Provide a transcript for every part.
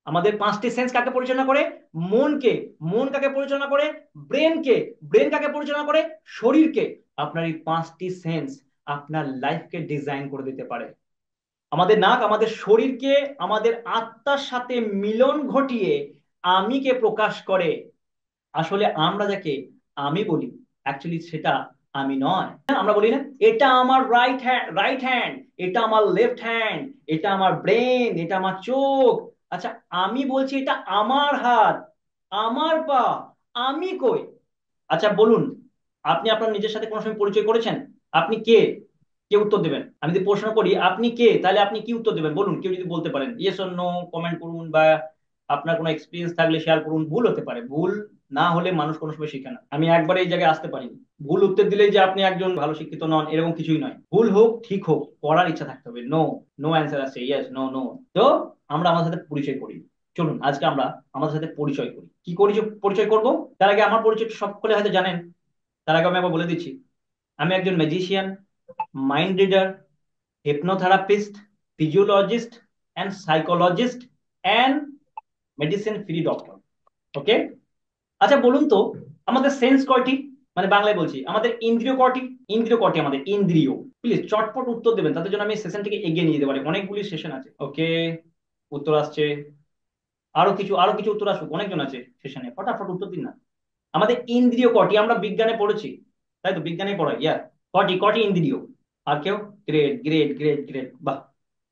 আমাদের পাঁচটি সেন্স কাকে পরিচালনা করে? মনকে। মন কাকে পরিচালনা করে? ব্রেনকে। ব্রেন কাকে পরিচালনা করে? শরীরকে। আপনার এই পাঁচটি সেন্স আপনার লাইফকে ডিজাইন করে দিতে পারে। আমাদের নাক আমাদের শরীরকে, আমাদের আত্মার সাথে মিলন ঘটিয়ে আমিকে প্রকাশ করে। আসলে আমরা যাকে আমি বলি, অ্যাকচুয়ালি সেটা আমি নয়। আমরা বলি না, এটা আমার রাইট হ্যান্ড, রাইট হ্যান্ড, এটা আমার লেফট হ্যান্ড, এটা আমার ব্রেন, এটা আমার চোখ। আচ্ছা, আমি বলছি এটা আমার হাত, আমার পা, আমি কই? আচ্ছা বলুন, আপনি আপনার নিজের সাথে কোনো সময় পরিচয় করেছেন? আপনি কে? কে উত্তর দেবেন? আমি যদি প্রশ্ন করি আপনি কে, তাহলে আপনি কি উত্তর দেবেন বলুন? কেউ যদি বলতে পারেন ইয়েস অর নো কমেন্ট করুন, বা আপনার কোনো এক্সপিরিয়েন্স থাকলে শেয়ার করুন। ভুল হতে পারে, ভুল না হলে মানুষ কোনো সময় শিখে না। আমি একবারে এই জায়গায় আসতে পারিনি। ভুল উত্তর দিলেই যে আপনি একজন ভালো শিক্ষিত নন এরকম কিছুই নয়। ভুল হোক ঠিক হোক, পড়ার ইচ্ছা থাকতে হবে। নো, নো অ্যান্সার আছে, ইয়েস নো নো। তো আমরা আমাদের সাথে পরিচয় করি। চলুন আজকে আমরা আমাদের সাথে পরিচয় করি। কি করি? পরিচয় করব। তার আগে আমার পরিচয় সকলে হয়তো জানেন, তার আগে আমি আবার বলে দিচ্ছি। আমি একজন magician, mind reader, hypnotherapist, physiologist and psychologist and medicine free doctor. ওকে। আচ্ছা বলুন তো, আমাদের সেন্স কয়টি? মানে বাংলায় বলছি, আমাদের ইন্দ্রিয় কয়টি? ইন্দ্রিয় কয়টি আমাদের ইন্দ্রিয়? প্লিজ চটপট উত্তর দেবেন, তাদের জন্য আমি সেশনটিকে এগিয়ে নিয়ে যেতে পারি। অনেকগুলি সেশন আছে। ওকে, উত্তর আসছে। আরো কিছু উত্তর আসুক, অনেকজন আছে সেশনে, ফটাফট উত্তর দিন না। আমাদের ইন্দ্রিয় কটি? আমরা বিজ্ঞানে পড়েছি, তাই তো? বিজ্ঞানে পড়াই, ইয়া। কটি কটি ইন্দ্রিয়? আর কেউ? গ্রেট গ্রেট গ্রেট গ্রেট, বাহ,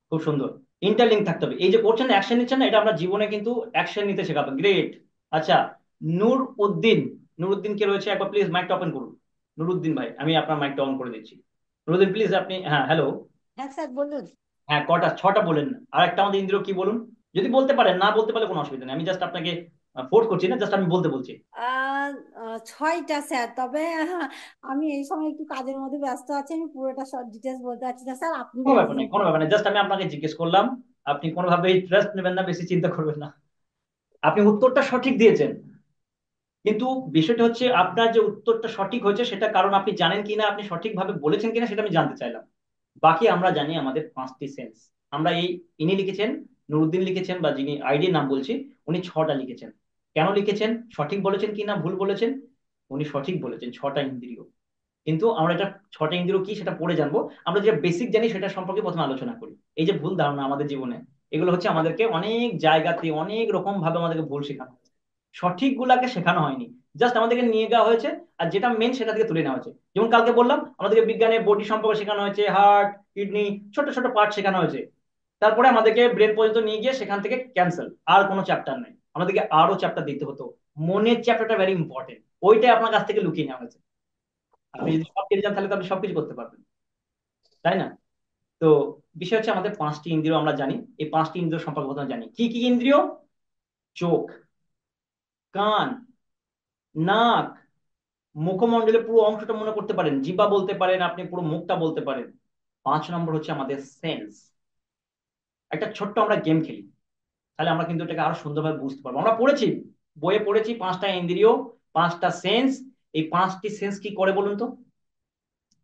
খুব সুন্দর। ইন্টারলিঙ্ক থাকতে হবে। এই যে করছেন অ্যাকশন নিচ্ছেন না, এটা আমরা জীবনে কিন্তু অ্যাকশন নিতে শেখাবো। গ্রেট। আচ্ছা, নূর উদ্দিন। নূর উদ্দিন কে রয়েছে? একবার প্লিজ মাইকটা ওপেন করুন। নূর উদ্দিন ভাই, আমি আপনার মাইকটা অন করে দিচ্ছি। নূর উদ্দিন প্লিজ আপনি, হ্যাঁ হ্যালো। হ্যাঁ স্যার বলুন। হ্যাঁ, কটা? ছটা বলেন না, আর একটা আমাদের ইন্দ্রিয় কি বলুন। যদি বলতে পারেন, না বলতে পারলে কোনো অসুবিধা নেই, আমি জাস্ট আপনাকে ফোর্স করছি না, জাস্ট আমি বলতে বলছি। আহ, ছয়টা স্যার, তবে আমি এই সময় একটু কাজের মধ্যে ব্যস্ত আছি, আমি পুরোটা শর্ট ডিটেলস বলতে পারছি না স্যার, আপনি কোনো বলে ব্যাপার দিন নেই, কোনো প্লিজ। ব্যাপার নেই, জাস্ট আমি আপনাকে জিজ্ঞেস করলাম। আপনি কোনোভাবেই ট্রাস্ট নেবেন না, বেশি চিন্তা করবেন না। আপনি উত্তরটা সঠিক দিয়েছেন, কিন্তু বিষয়টা হচ্ছে আপনার যে উত্তরটা সঠিক হয়েছে সেটা কারণ আপনি জানেন কিনা, আপনি সঠিকভাবে বলেছেন কিনা সেটা আমি জানতে চাইলাম। বাকি আমরা জানি আমাদের পাঁচটি সেন্স। আমরা এই, ইনি লিখেছেন, নুরুদ্দিন লিখেছেন, বা যিনি আইডির নাম বলছি, উনি ছটা লিখেছেন। কেন লিখেছেন? সঠিক বলেছেন কিনা ভুল বলেছেন? উনি সঠিক বলেছেন, ছটা ইন্দ্রিয়। কিন্তু আমরা এটা, ছটা ইন্দ্রিয় কি সেটা পরে জানবো। আমরা যে বেসিক জানি সেটা সম্পর্কে প্রথমে আলোচনা করি। এই যে ভুল ধারণা আমাদের জীবনে, এগুলো হচ্ছে আমাদেরকে অনেক জায়গাতে অনেক রকম ভাবে আমাদেরকে ভুল শেখানো হয়েছে। সঠিক গুলাকে শেখানো হয়নি, জাস্ট আমাদেরকে নিয়ে যাওয়া হয়েছে। আর যেটা মেন সেটা থেকে তুলে নেওয়া হয়েছে। যেমন কালকে বললাম, আমাদেরকে বিজ্ঞানে বডি সম্পর্কে শেখানো হয়েছে, হার্ট, কিডনি, ছোট ছোট পার্ট শেখানো হয়েছে। তারপরে আমাদেরকে ব্রেন পর্যন্ত নিয়ে গিয়ে সেখান থেকে ক্যান্সেল, আর কোনো চ্যাপ্টার নেই। আমাদেরকে আরো চ্যাপ্টার দিতে হতো। মনের চ্যাপ্টারটা ভেরি ইম্পর্টেন্ট, ওইটাই আপনার কাছ থেকে লুকিয়ে নেওয়া হয়েছে। আপনি যদি সব কেটে যান তাহলে তো আপনি সবকিছু করতে পারবেন, তাই না? তো বিষয় হচ্ছে আমাদের পাঁচটি ইন্দ্রিয় আমরা জানি। এই পাঁচটি ইন্দ্রিয় সম্পর্কে প্রথমে জানি। কি কি ইন্দ্রিয়? চোখ, কান, নাক, মুখমণ্ডলের পুরো অংশটা মনে করতে পারেন, জিহ্বা বলতে পারেন, আপনি পুরো মুখটা বলতে পারেন। 5 নম্বর হচ্ছে আমাদের সেন্স। একটা ছোট্ট আমরা গেম খেলি, তাহলে আমরা কিন্তু এটাকে আরো সুন্দরভাবে বুঝতে পারবো। আমরা পড়েছি, বইয়ে পড়েছি পাঁচটা ইন্দ্রিয়, পাঁচটা সেন্স। এই পাঁচটি সেন্স কি করে বলুন তো?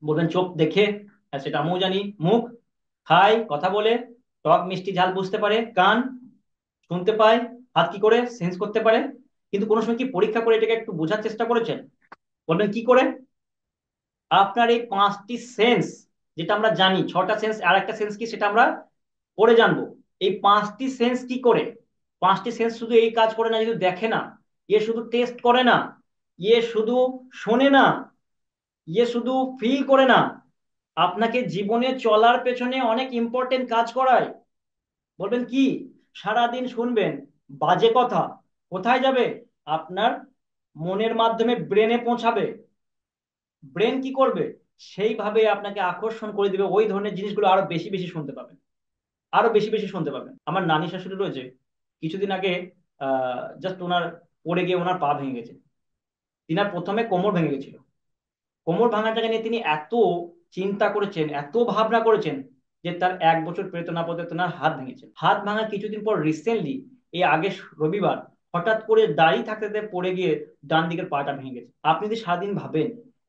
বলবেন চোখ দেখে, হ্যাঁ সেটা আমিও জানি। মুখ খায়, কথা বলে, টক মিষ্টি ঝাল বুঝতে পারে। কান শুনতে পায়। হাত কি করে সেন্স করতে পারে। কিন্তু কোনো সময় কি পরীক্ষা করে এটাকে একটু বোঝার চেষ্টা করেছেন? বলবেন কি করে? আপনার এই পাঁচটি সেন্স, যেটা আমরা জানি ছটা সেন্স, আর একটা সেন্স কি সেটা আমরা পরে জানবো। এই পাঁচটি সেন্স কি করে? পাঁচটি সেন্স শুধু এই কাজ করে না, শুধু দেখে না, ইয়ে শুধু টেস্ট করে না, ইয়ে শুধু শোনে না, ইয়ে শুধু ফিল করে না, আপনাকে জীবনে চলার পেছনে অনেক ইম্পর্টেন্ট কাজ করায়। বলবেন কি? সারাদিন শুনবেন বাজে কথা, কোথায় যাবে? আপনার মনের মাধ্যমে ব্রেনে পৌঁছাবে। ব্রেন কি করবে? সেইভাবে আপনাকে আকর্ষণ করে দিবে ওই ধরনের জিনিসগুলো, আরো বেশি বেশি শুনতে পাবেন, আরো বেশি বেশি শুনতে পাবেন। আমার নানি শাশুড়ি রয়েছে, কিছুদিন আগে জাস্ট ওনার পড়ে গিয়ে ওনার পা ভেঙে গেছে। তিনার প্রথমে কোমর ভেঙে গেছিল। কোমর ভাঙাটাকে নিয়ে তিনি এত চিন্তা করেছেন, এত ভাবনা করেছেন, যে তার 1 বছর পেরোতে না পেরোতে তেনার হাত ভেঙেছে। হাত ভাঙার কিছুদিন পর রিসেন্টলি, এই আগে রবিবার, হঠাৎ করে দাঁড়িয়ে থাকতে থাকতে পড়ে গিয়ে ডান দিকের পাটা ভেঙে গেছে। আপনি যদি সারাদিন ভাবেন,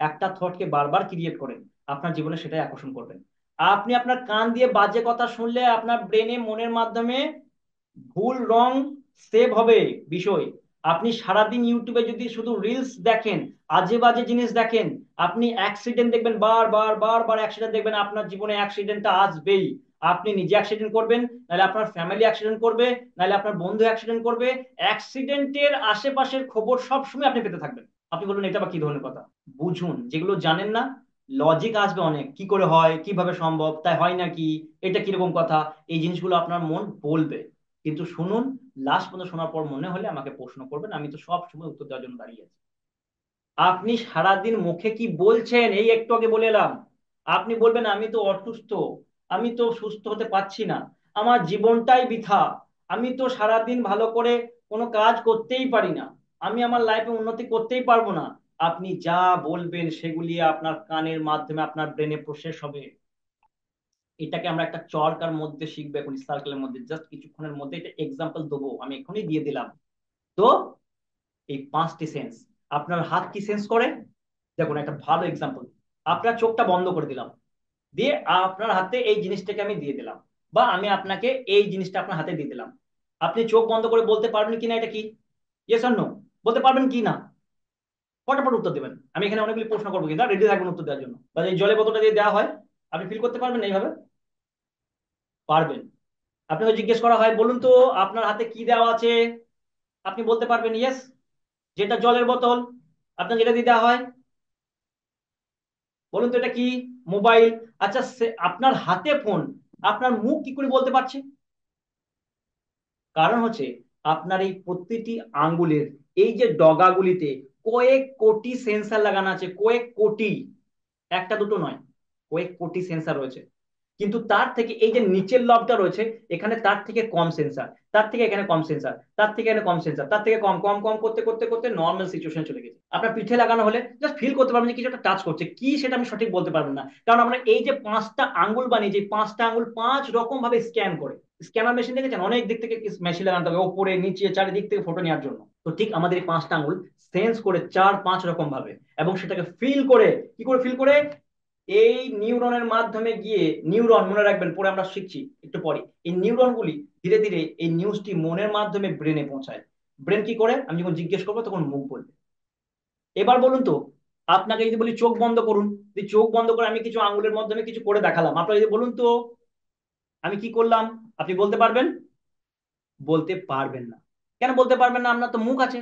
একটা থটকে বারবার ক্রিয়েট করেন, আপনার জীবনে সেটাই আকর্ষণ করবেন। আপনি আপনার কান দিয়ে বাজে কথা শুনলে আপনার ব্রেনে মনের মাধ্যমে ভুল রং সেভ হবে বিষয়। আপনি সারাদিন ইউটিউবে যদি শুধু রিলস দেখেন, আজে বাজে জিনিস দেখেন, আপনি অ্যাক্সিডেন্ট দেখবেন, বার বার অ্যাক্সিডেন্ট দেখবেন, আপনার জীবনে অ্যাক্সিডেন্টটা আসবেই। আপনি নিজে অ্যাক্সিডেন্ট করবেন, নাহলে আপনার ফ্যামিলি অ্যাক্সিডেন্ট করবে, নাহলে আপনার বন্ধু অ্যাক্সিডেন্ট করবে। অ্যাক্সিডেন্টের আশেপাশের খবর সব সময় আপনি পেতে থাকবেন। আপনি বলবেন এটা বা কি ধরনের কথা। বুঝুন, যেগুলো জানেন না, লজিক আসবে অনেক, কি করে হয়, কিভাবে সম্ভব, তাই হয় নাকি, এটা কিরকম কথা, এই জিনিসগুলো আপনার মন বলবে। কিন্তু শুনুন, লাস্ট পর্যন্ত শোনার পর মনে হলে আমাকে প্রশ্ন করবেন, আমি তো সব সময় উত্তর দেওয়ার জন্য দাঁড়িয়ে আছি। আপনি সারাদিন মুখে কি বলছেন, এই একটু আগে বলে এলাম। আপনি বলবেন আমি তো অসুস্থ, আমি তো সুস্থ হতে পারছি না, আমার জীবনটাই বৃথা, আমি তো সারাদিন ভালো করে কোনো কাজ করতেই পারি না, আমি আমার লাইফে উন্নতি করতেই পারবো না। আপনি যা বলবেন সেগুলি আপনার কানের মাধ্যমে আপনার ব্রেনে প্রসেস হবে। এটাকে আমরা একটা চরকার মধ্যে শিখবো এখন, সার্কেলের মধ্যে, জাস্ট কিছুক্ষণের মধ্যে এটা এক্সাম্পল দেবো, আমি এখনই দিয়ে দিলাম। তো এই পাঁচটি সেন্স, আপনার হাত কি সেন্স করে, দেখুন একটা ভালো এক্সাম্পল। আপনার চোখটা বন্ধ করে দিলাম, দিয়ে আপনার হাতে এই জিনিসটাকে আমি দিয়ে দিলাম, বা আমি আপনাকে এই জিনিসটা আপনার হাতে দিয়ে দিলাম। আপনি চোখ বন্ধ করে বলতে পারবেন কিনা এটা কি? Yes or no? বলতে পারবেন কি না? ফটাফট উত্তর দেবেন, আমি এখানে অনেকগুলি প্রশ্ন করবো, কিন্তু রেডি থাকবেন উত্তর দেওয়ার জন্য। বা এই জলের বোতলটা দিয়ে দেওয়া হয়, আপনি ফিল করতে পারবেন না এইভাবে? পারবেন। আপনাকে জিজ্ঞেস করা হয় বলুন তো আপনার হাতে কি দেওয়া আছে, আপনি বলতে পারবেন ইয়েস, যেটা জলের বোতল। আপনাকে যেটা দিয়ে দেওয়া হয়, বলুন তো এটা কি? মোবাইল। আচ্ছা, আপনার হাতে ফোন, আপনার মুখ কি করে বলতে পারছে? কারণ হচ্ছে আপনার এই প্রতিটি আঙ্গুলের এই যে ডগাগুলিতে কয়েক কোটি সেন্সার লাগানো আছে, কয়েক কোটি, একটা দুটো নয়, কয়েক কোটি সেন্সার রয়েছে। কিন্তু তার থেকে এই যে নিচের লবটা রয়েছে, এখানে তার থেকে কম সেন্সার, তার থেকে এখানে কম সেন্সার, তার থেকে এখানে কম সেন্সার, তার থেকে কম কম কম করতে করতে করতে নর্মাল সিচুয়েশনে চলে গেছে। আপনার পিঠে লাগানো হলে জাস্ট ফিল করতে পারবেন যে কিছু একটা টাচ করছে, কি সেটা আমি সঠিক বলতে পারবো না, কারণ আমরা এই যে পাঁচটা আঙ্গুল বানিয়ে, যে পাঁচটা আঙ্গুল পাঁচ রকম ভাবে স্ক্যান করে। স্ক্যানার মেশিন দেখেছেন, অনেক দিক থেকে মেশিন লাগানো থাকে, ওপরে নিচে চারিদিক থেকে ফটো নেওয়ার জন্য। তো ঠিক আমাদের এই পাঁচটা আঙ্গুল সেন্স করে চার পাঁচ রকম ভাবে, এবং সেটাকে ফিল করে, কি করে ফিল করে, এই নিউরনের মাধ্যমে গিয়ে, নিউরন মনে রাখবেন, পরে আমরা শিখছি একটু পরে, এই নিউরনগুলি ধীরে ধীরে এই নিউজটি মনের মাধ্যমে ব্রেনে পৌঁছায়। ব্রেন কি করে, আমি যখন জিজ্ঞেস করবো তখন মুখ বলবে। এবার বলুন তো, আপনাকে যদি বলি চোখ বন্ধ করুন, যদি চোখ বন্ধ করে আমি কিছু আঙ্গুলের মাধ্যমে কিছু করে দেখালাম, আপনারা যদি বলুন তো আমি কি করলাম, আপনি বলতে পারবেন? বলতে পারবেন না। কেন বলতে পারবেন না? আপনার তো মুখ আছে,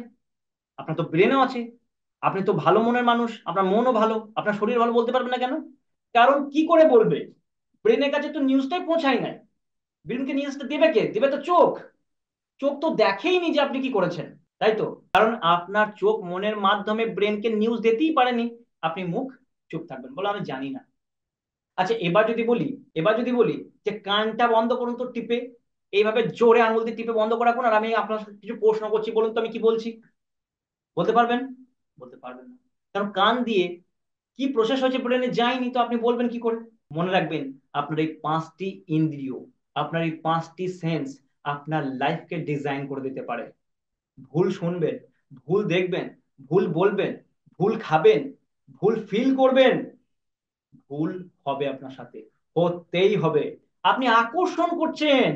আপনার তো ব্রেনও আছে, আপনি তো ভালো মনের মানুষ, আপনার মনও ভালো, আপনার শরীর ভালো, বলতে পারবেন না কেন? কারণ কি করে বলবে, ব্রেনের কাছে তো নিউজটাই পৌঁছায় নাই। ব্রেনকে নিউজটা দেবে কে? দেবে তো চোখ। চোখ তো দেখেই নি যে আপনি কি করেছেন, তাই তো? কারণ আপনার চোখ মনের মাধ্যমে ব্রেনকে নিউজ দিতেই পারেনি। আপনি মুখ চুপ থাকবেন, বলো আমি জানি না। আচ্ছা, এবার যদি বলি যে কানটা বন্ধ করুন তো টিপে, এইভাবে জোরে আঙুল দিয়ে টিপে বন্ধ করা কোন, আর আমি আপনার সাথে কিছু প্রশ্ন করছি, বলুন তো আমি কি বলছি, বলতে পারবেন? বলতে পারবেন না। কারণ কান দিয়ে কি প্রসেস হয়েছে ব্রেনে যায়নি, তো আপনি বলবেন কি করে? মনে রাখবেন, আপনার এই পাঁচটি ইন্দ্রিয়, আপনার এই পাঁচটি সেন্স আপনার লাইফকে ডিজাইন করে দিতে পারে। ভুল শুনবেন, ভুল দেখবেন, ভুল বলবেন, ভুল খাবেন, ভুল ফিল করবেন, ভুল হবে আপনার সাথে, হতেই হবে। আপনি আকর্ষণ করছেন,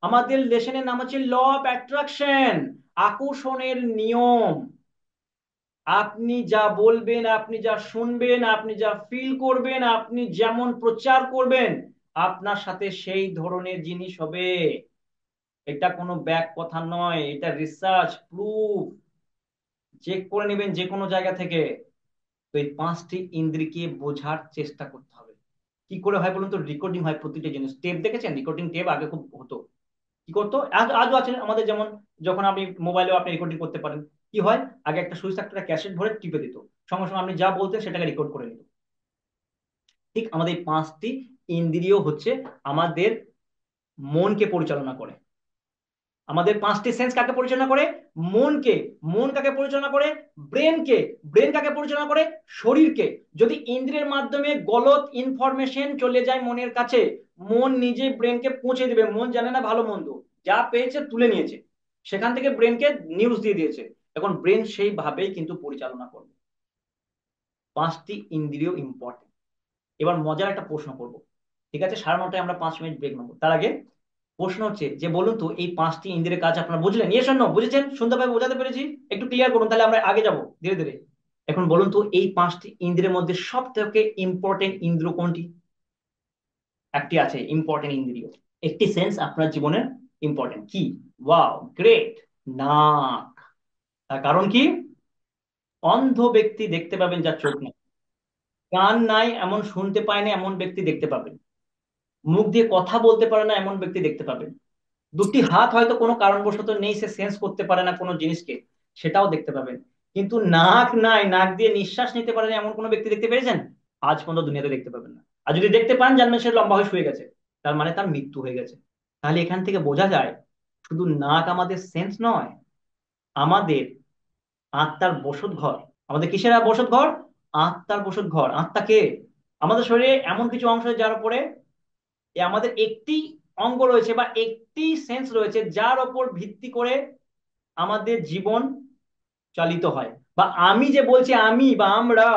আমাদের লেসনের নাম হচ্ছে ল অফ অ্যাট্রাকশন, আকর্ষণের নিয়ম। আপনি যা বলবেন, আপনি যা শুনবেন, আপনি যা ফিল করবেন, আপনি যেমন প্রচার করবেন, আপনার সাথে সেই ধরনের জিনিস হবে। এটা কোনো ব্যাক কথা নয়, এটা রিসার্চ প্রুফ, চেক করে নেবেন যে কোনো জায়গা থেকে। তো এই পাঁচটি ইন্দ্রিয়কে বোঝার চেষ্টা করতে হবে। কি করে হয় বলুন তো? রেকর্ডিং হয় প্রতিটা জিনিস, টেপ দেখেছেন, রেকর্ডিং টেপ আগে খুব হতো। কি করতো, আজও আছে আমাদের, যেমন যখন আপনি মোবাইলেও আপনি রেকর্ডিং করতে পারেন। কি হয়, আগে একটা সুইচ থাকতো, একটা ক্যাসেট ভরে টিপে দিত, সঙ্গে সঙ্গে আপনি যা বলতেন সেটাকে রেকর্ড করে নিত। ঠিক আমাদের এই পাঁচটি ইন্দ্রিয় হচ্ছে আমাদের মনকে পরিচালনা করে। আমাদের পাঁচটি সেন্স কাকে পরিচালনা করে? মনকে। মন কাকে পরিচালনা করে? ব্রেনকে। ব্রেন কাকে পরিচালনা করে? শরীরকে। যদি ইন্দ্রিয়ের মাধ্যমে গলত ইনফরমেশন চলে যায় মনের কাছে, মন নিজে ব্রেনকে পৌঁছে দিবে, মন জানে না ভালো মন্দ, যা পেয়েছে তুলে নিয়েছে, সেখান থেকে ব্রেনকে নিউজ দিয়ে দিয়েছে। এখন ব্রেন সেইভাবেই কিন্তু পরিচালনা করবে। পাঁচটি ইন্দ্রিয় ইম্পর্টেন্ট। এবার মজার একটা প্রশ্ন করব, ঠিক আছে? 9:30টায় আমরা 5 মিনিট ব্রেক নেবো, তার আগে প্রশ্ন হচ্ছে যে বলুন তো এই 5টি ইন্দ্রিয়ের কাজ আপনারা বুঝলেন? Yes or no? বুঝেছেন? সুন্দরভাবে বোঝাতে পেরেছি? একটু ক্লিয়ার করুন, তাহলে আমরা আগে যাব ধীরে ধীরে। এখন বলুন তো এই 5টি ইন্দ্রিয়ের মধ্যে সব থেকে ইম্পর্টেন্ট ইন্দ্রিয় কোনটি? একটি আছে ইম্পর্টেন্ট ইন্দ্রিয়, একটি সেন্স আপনার জীবনের ইম্পর্টেন্ট কি? Wow, great! নাক। তার কারণ কি? অন্ধ ব্যক্তি দেখতে পাবেন যার চোখ নেই, কান নাই এমন শুনতে পায় না এমন ব্যক্তি দেখতে পাবেন, মুখ দিয়ে কথা বলতে পারে না এমন ব্যক্তি দেখতে পাবেন, দুটি হাত হয়তো কোনো কারণবশত নেই, সে সেন্স করতে পারে না কোনো জিনিসকে, সেটাও দেখতে পাবেন। কিন্তু নাক নাই, নাক দিয়ে নিঃশ্বাস নিতে পারে না এমন কোনো ব্যক্তি দেখতে পেয়েছেন? আজ পর্যন্ত দুনিয়াতে দেখতে পাবেন না। আর যদি দেখতে পান, জানবেন সে লম্বা হয়ে শুয়ে গেছে, তার মানে তার মৃত্যু হয়ে গেছে। তাহলে এখান থেকে বোঝা যায় শুধু নাক আমাদের সেন্স নয়, আমাদের আত্মার বসত ঘর। আমাদের কিসের বসত ঘর? আত্মার বসত ঘর। আত্মাকে আমাদের শরীরে এমন কিছু অংশ আছে যার উপরে আমাদের একটি অঙ্গ রয়েছে বা একটি সেন্স রয়েছে যার উপর ভিত্তি করে আমাদের জীবন চালিত হয়। বা আমি যে বলছি, আমি বা আমরা,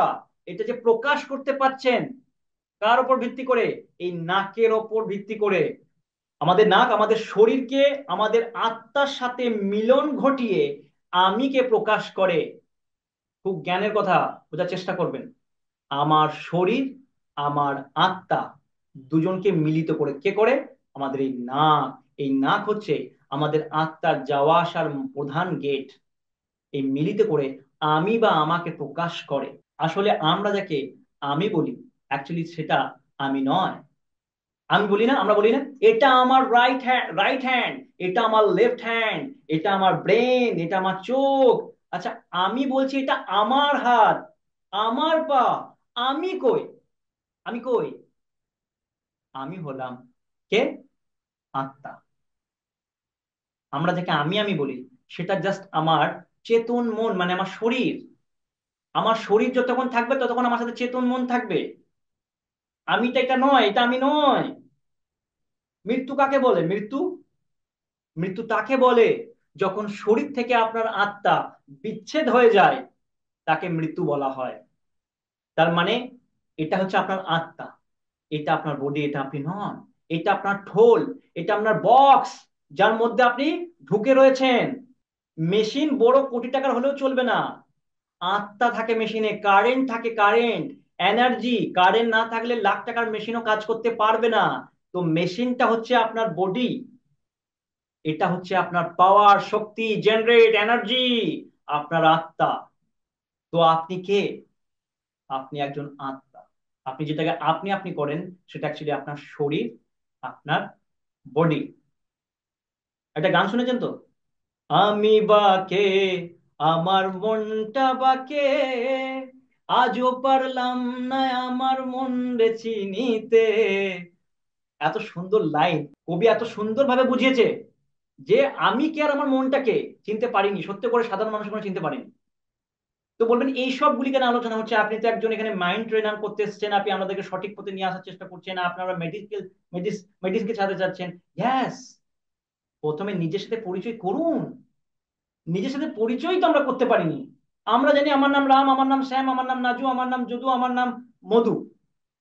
এটা যে প্রকাশ করতে পাচ্ছেন কার উপর ভিত্তি করে? এই নাকের ওপর ভিত্তি করে। আমাদের নাক আমাদের শরীরকে আমাদের আত্মার সাথে মিলন ঘটিয়ে আমিকে প্রকাশ করে। খুব জ্ঞানের কথা, বোঝার চেষ্টা করবেন। আমার শরীর, আমার আত্মা, দুজনকে মিলিত করে কে করে? আমাদের এই নাক। এই নাক হচ্ছে আমাদের আত্মার যাওয়া আসার প্রধান গেট। এই মিলিত করে আমি বা আমাকে প্রকাশ করে। আসলে আমরা যাকে আমি বলি, অ্যাকচুয়ালি সেটা আমি নয়। আমি বলি না, আমরা বলি না, এটা আমার রাইট হ্যান্ড, রাইট হ্যান্ড, এটা আমার লেফট হ্যান্ড, এটা আমার ব্রেন, এটা আমার চোখ। আচ্ছা, আমি বলছি এটা আমার হাত, আমার পা। আমি কই? আমি কই? আমি হলাম কে? আত্মা। আমরা যাকে আমি আমি বলি, সেটা জাস্ট আমার চেতন মন, মানে আমার শরীর। আমার শরীর যতক্ষণ থাকবে ততক্ষণ আমার সাথে চেতন মন থাকবে। আমিটা এটা নয়, এটা আমি নয়। মৃত্যু কাকে বলে? মৃত্যু, মৃত্যু তাকে বলে যখন শরীর থেকে আপনার আত্মা বিচ্ছেদ হয়ে যায়, তাকে মৃত্যু বলা হয়। তার মানে এটা হচ্ছে আপনার আত্মা, এটা আপনার বডি, এটা আপনি নন। এটা আপনার ঠোল, এটা আপনার বক্স, যার মধ্যে আপনি ঢুকে রয়েছেন। মেশিন বড় কোটি টাকার হলেও চলবে না, আত্মা থাকে মেশিনে, কারেন্ট থাকে, কারেন্ট, এনার্জি। কারেন্ট না থাকলে লাখ টাকার মেশিনও কাজ করতে পারবে না। তো মেশিনটা হচ্ছে আপনার বডি, এটা হচ্ছে আপনার পাওয়ার, শক্তি, জেনারেট এনার্জি, আপনার আত্মা। তো আপনি কে? আপনি একজন আত্মা। আপনি যেটাকে আপনি আপনি করেন, সেটা অ্যাকচুয়ালি আপনার শরীর, আপনার বডি। একটা গান শুনেছেন তো? আমি বা কে, আমার মনটা বা কে, আজও পারলাম না আমার মন রে চিনিতে। এত সুন্দর লাইন, কবি এত সুন্দর ভাবে বুঝিয়েছে যে আমি কে আর আমার মনটাকে চিনতে পারিনি, সত্যি করে সাধারণ মানুষ কোনো চিনতে পারিনি। তো বলবেন এই সবগুলি কেন আলোচনা হচ্ছে? আপনি তো একজন এখানে মাইন্ড ট্রেনার করতে এসেছেন, আপনি আমাদেরকে সঠিক পথে নিয়ে আসার চেষ্টা করছেন, আপনারা মেডিকেল মেডিসিনকে ছাড়তে চাচ্ছেন। ইয়েস, প্রথমে নিজের সাথে পরিচয় করুন। নিজের সাথে পরিচয় তো আমরা করতে পারিনি। আমরা জানি আমার নাম রাম, আমার নাম শ্যাম, আমার নাম নাজু, আমার নাম যদু, আমার নাম মধু।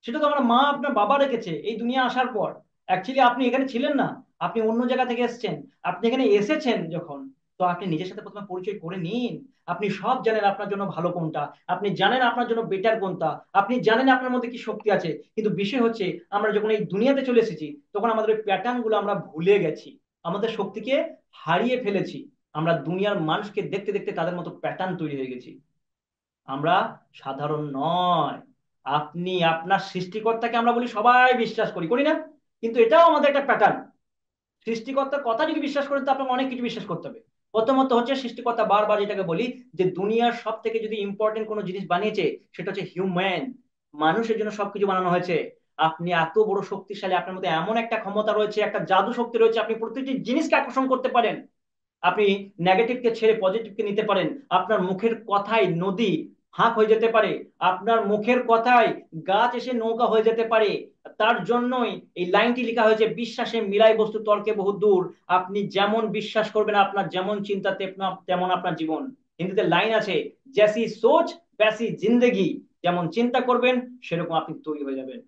সেটা তো আমার মা আপনার বাবা রেখেছে এই দুনিয়া আসার পর। অ্যাকচুয়ালি আপনি এখানে ছিলেন না, আপনি অন্য জায়গা থেকে এসেছেন। আপনি এখানে এসেছেন যখন, তো আপনি নিজের সাথে প্রথমে পরিচয় করে নিন। আপনি সব জানেন আপনার জন্য ভালো কোনটা, আপনি জানেন আপনার জন্য বেটার কোনটা, আপনি জানেন আপনার মধ্যে কি শক্তি আছে। কিন্তু বিষয় হচ্ছে আমরা যখন এই দুনিয়াতে চলে এসেছি, তখন আমাদের ওই প্যাটার্ন গুলো আমরা ভুলে গেছি, আমাদের শক্তিকে হারিয়ে ফেলেছি। আমরা দুনিয়ার মানুষকে দেখতে দেখতে তাদের মতো প্যাটার্ন তৈরি হয়ে গেছি। আমরা সাধারণ নয়। আপনি আপনার সৃষ্টিকর্তাকে আমরা বলি সবাই বিশ্বাস করি, করি না? কিন্তু এটাও আমাদের একটা প্যাটার্ন। সৃষ্টিকর্তার কথা যদি বিশ্বাস করেন তো আপনাকে অনেক কিছু বিশ্বাস করতে হবে। প্রথমত হচ্ছে সৃষ্টিকর্তা, বারবার যেটাকে বলি, যে দুনিয়ার সব থেকে যদি ইম্পর্টেন্ট কোনো জিনিস বানিয়েছে, সেটা হচ্ছে হিউম্যান। মানুষের জন্য সবকিছু বানানো হয়েছে। আপনি এত বড় শক্তিশালী, আপনার মধ্যে এমন একটা ক্ষমতা রয়েছে, একটা জাদু শক্তি রয়েছে, আপনি প্রতিটি জিনিসকে আকর্ষণ করতে পারেন। আপনি নেগেটিভকে ছেড়ে পজিটিভকে নিতে পারেন। আপনার মুখের কথায় নদী হাঁক হয়ে যেতে পারে, আপনার মুখের কথায় গাছ এসে নৌকা হয়ে যেতে পারে। তার জন্যই এই লাইনটি লেখা হয়েছে, বিশ্বাসে মিলাই বস্তু তর্কে বহু দূর। আপনি যেমন বিশ্বাস করবেন, আপনার যেমন চিন্তা তেমন আপনার জীবন। হিন্দিতে লাইন আছে, জैसी सोच वैसी जिंदगी। যেমন চিন্তা করবেন সেরকম আপনি তৈরি হয়ে যাবেন।